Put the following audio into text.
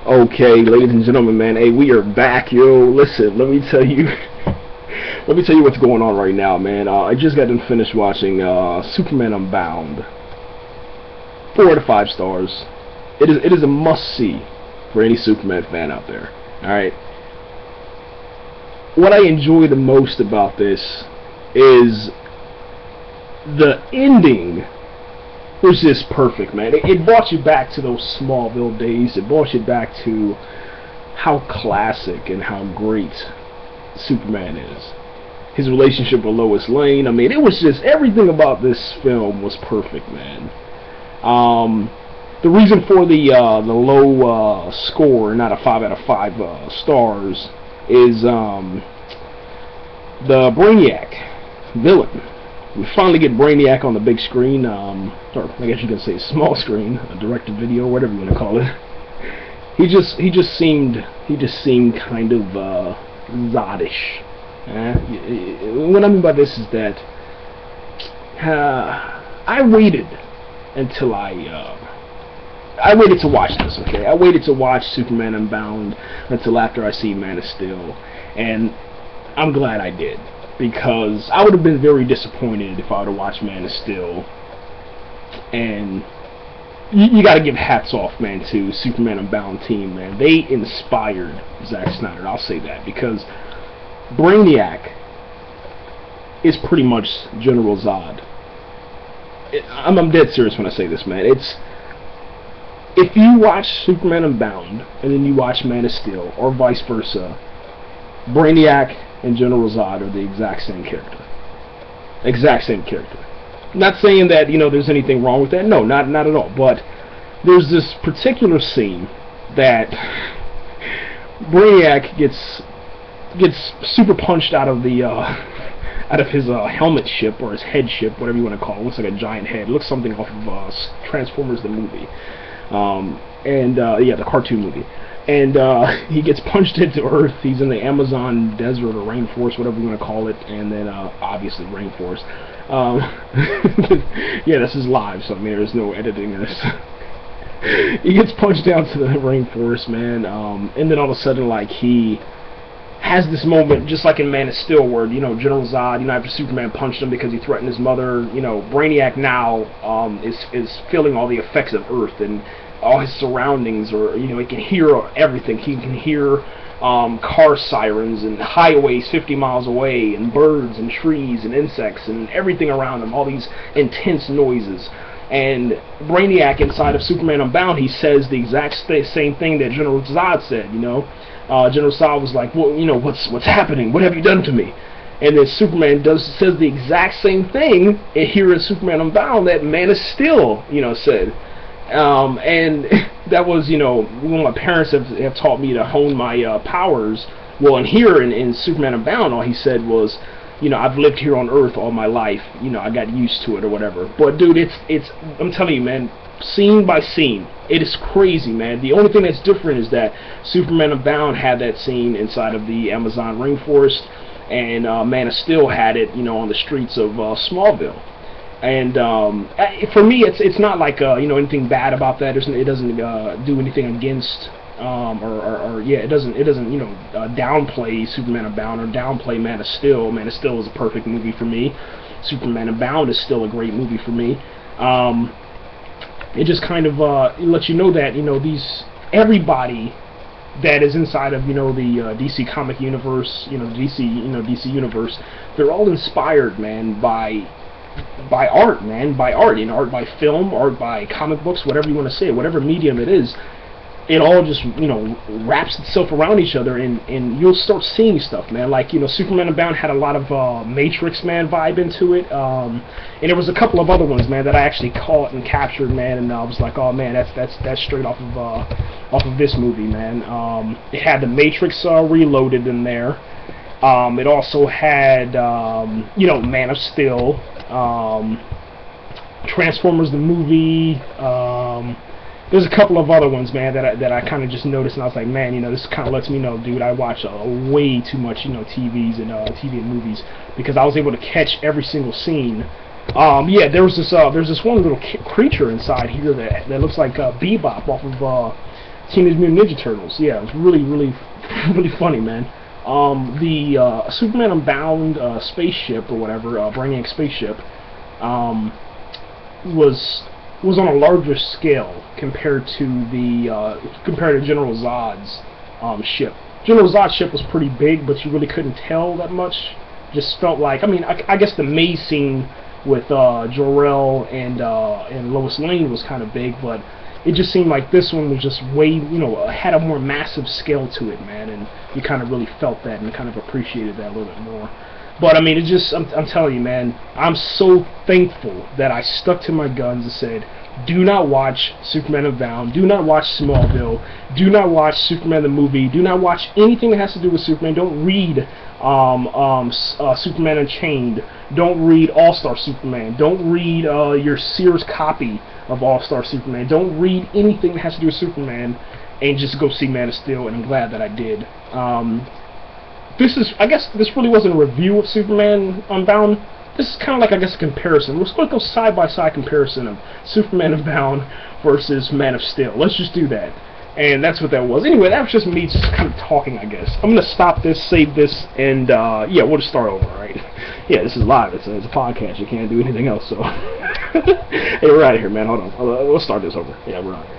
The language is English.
Okay, ladies and gentlemen, man, hey, we are back, yo. Listen, let me tell you, let me tell you what's going on right now, man. I just got done finished watching Superman Unbound. 4 out of 5 stars. It is a must see for any Superman fan out there. All right. What I enjoy the most about this is the ending was just perfect, man. It brought you back to those Smallville days. It brought you back to how classic and how great Superman is. His relationship with Lois Lane. I mean, it was just everything about this film was perfect, man. The reason for the low score, not a 5 out of 5 stars, is the Brainiac villain. We finally get Brainiac on the big screen, or I guess you can say small screen, a direct-to-video, whatever you want to call it. He just seemed kind of Zodish. What I mean by this is that I waited until I waited to watch this. Okay, I waited to watch Superman Unbound until after I see Man of Steel, and I'm glad I did. Because I would have been very disappointed if I would have watched Man of Steel. And you got to give hats off, man, to Superman Unbound team, man. They inspired Zack Snyder. I'll say that because Brainiac is pretty much General Zod. I'm dead serious when I say this, man. If you watch Superman Unbound and then you watch Man of Steel, or vice versa, Brainiac and General Zod are the exact same character. Exact same character. Not saying that, you know, there's anything wrong with that. No, not at all. But there's this particular scene that Brainiac gets super punched out of the out of his helmet ship, or his head ship, whatever you want to call it. It looks like a giant head. It looks something off of Transformers the movie. Yeah, the cartoon movie. And he gets punched into Earth. He's in the Amazon desert or rainforest, whatever you want to call it, and then obviously rainforest. Yeah, this is live, so I mean there's no editing in this. He gets punched down to the rainforest, man, and then all of a sudden, like, he has this moment, just like in Man of Steel, where, you know, General Zod, you know, after Superman punched him because he threatened his mother, you know, Brainiac now is feeling all the effects of Earth, and all his surroundings, or, you know, he can hear everything. He can hear car sirens and highways 50 miles away, and birds and trees and insects and everything around him, all these intense noises. And Brainiac, inside of Superman Unbound, he says the exact same thing that General Zod said, you know. General Zod was like, well, you know, what's happening? What have you done to me? And then Superman says the exact same thing here in Superman Unbound that Man of Steel, you know, said. And that was, you know, when my parents have taught me to hone my powers. Well, and here in Superman Unbound, all he said was, you know, I've lived here on Earth all my life. You know, I got used to it or whatever. But dude, I'm telling you, man, scene by scene, it is crazy, man. The only thing that's different is that Superman Unbound had that scene inside of the Amazon rainforest, and Man of Steel had it, you know, on the streets of Smallville. And for me, it's not like you know, anything bad about that. It doesn't do anything against yeah, it doesn't you know, downplay Superman Unbound or downplay Man of Steel. Man of Steel is a perfect movie for me. Superman Unbound is still a great movie for me. It just kind of lets you know that, you know, everybody that is inside of, you know, the DC comic universe, you know, DC universe, they're all inspired, man, by art, man, by art, you know, art by film, art by comic books, whatever you want to say, whatever medium it is. It all just, you know, wraps itself around each other, and you'll start seeing stuff, man. Like, you know, Superman Unbound had a lot of Matrix, man, vibe into it, and there was a couple of other ones, man, that I actually caught and captured, man, and I was like, oh man, that's straight off of this movie, man. It had the Matrix Reloaded in there. It also had, you know, Man of Steel, Transformers the movie. There's a couple of other ones, man, that I kind of just noticed, and I was like, man, you know, this kind of lets me know, dude, I watch way too much, you know, TV and movies, because I was able to catch every single scene. Yeah, there's this one little creature inside here that looks like Bebop off of Teenage Mutant Ninja Turtles. Yeah, it was really, really, really funny, man. The Superman Unbound spaceship or whatever, Brainiac spaceship, was on a larger scale compared to General Zod's ship. General Zod's ship was pretty big, but you really couldn't tell that much. Just felt like, I mean, I guess the maze scene with Jor-El and Lois Lane was kind of big, but it just seemed like this one was just way, you know, had a more massive scale to it, man, and you kind of really felt that and kind of appreciated that a little bit more. But I mean, it just, I'm telling you, man, I'm so thankful that I stuck to my guns and said, do not watch Superman Unbound, do not watch Smallville, do not watch Superman the movie, do not watch anything that has to do with Superman, don't read Superman Unchained, don't read All-Star Superman, don't read your Sears copy of All-Star Superman, don't read anything that has to do with Superman, and just go see Man of Steel, and I'm glad that I did. This is, I guess this really wasn't a review of Superman Unbound. This is kind of like, I guess, a comparison. We're going to go side-by-side comparison of Superman Unbound versus Man of Steel. Let's just do that. And that's what that was. Anyway, that was just me just kind of talking, I guess. I'm going to stop this, save this, and, yeah, we'll just start over, right? Yeah, this is live. It's a podcast. You can't do anything else, so. Hey, we're out of here, man. Hold on. Let's start this over. Yeah, we're out of here.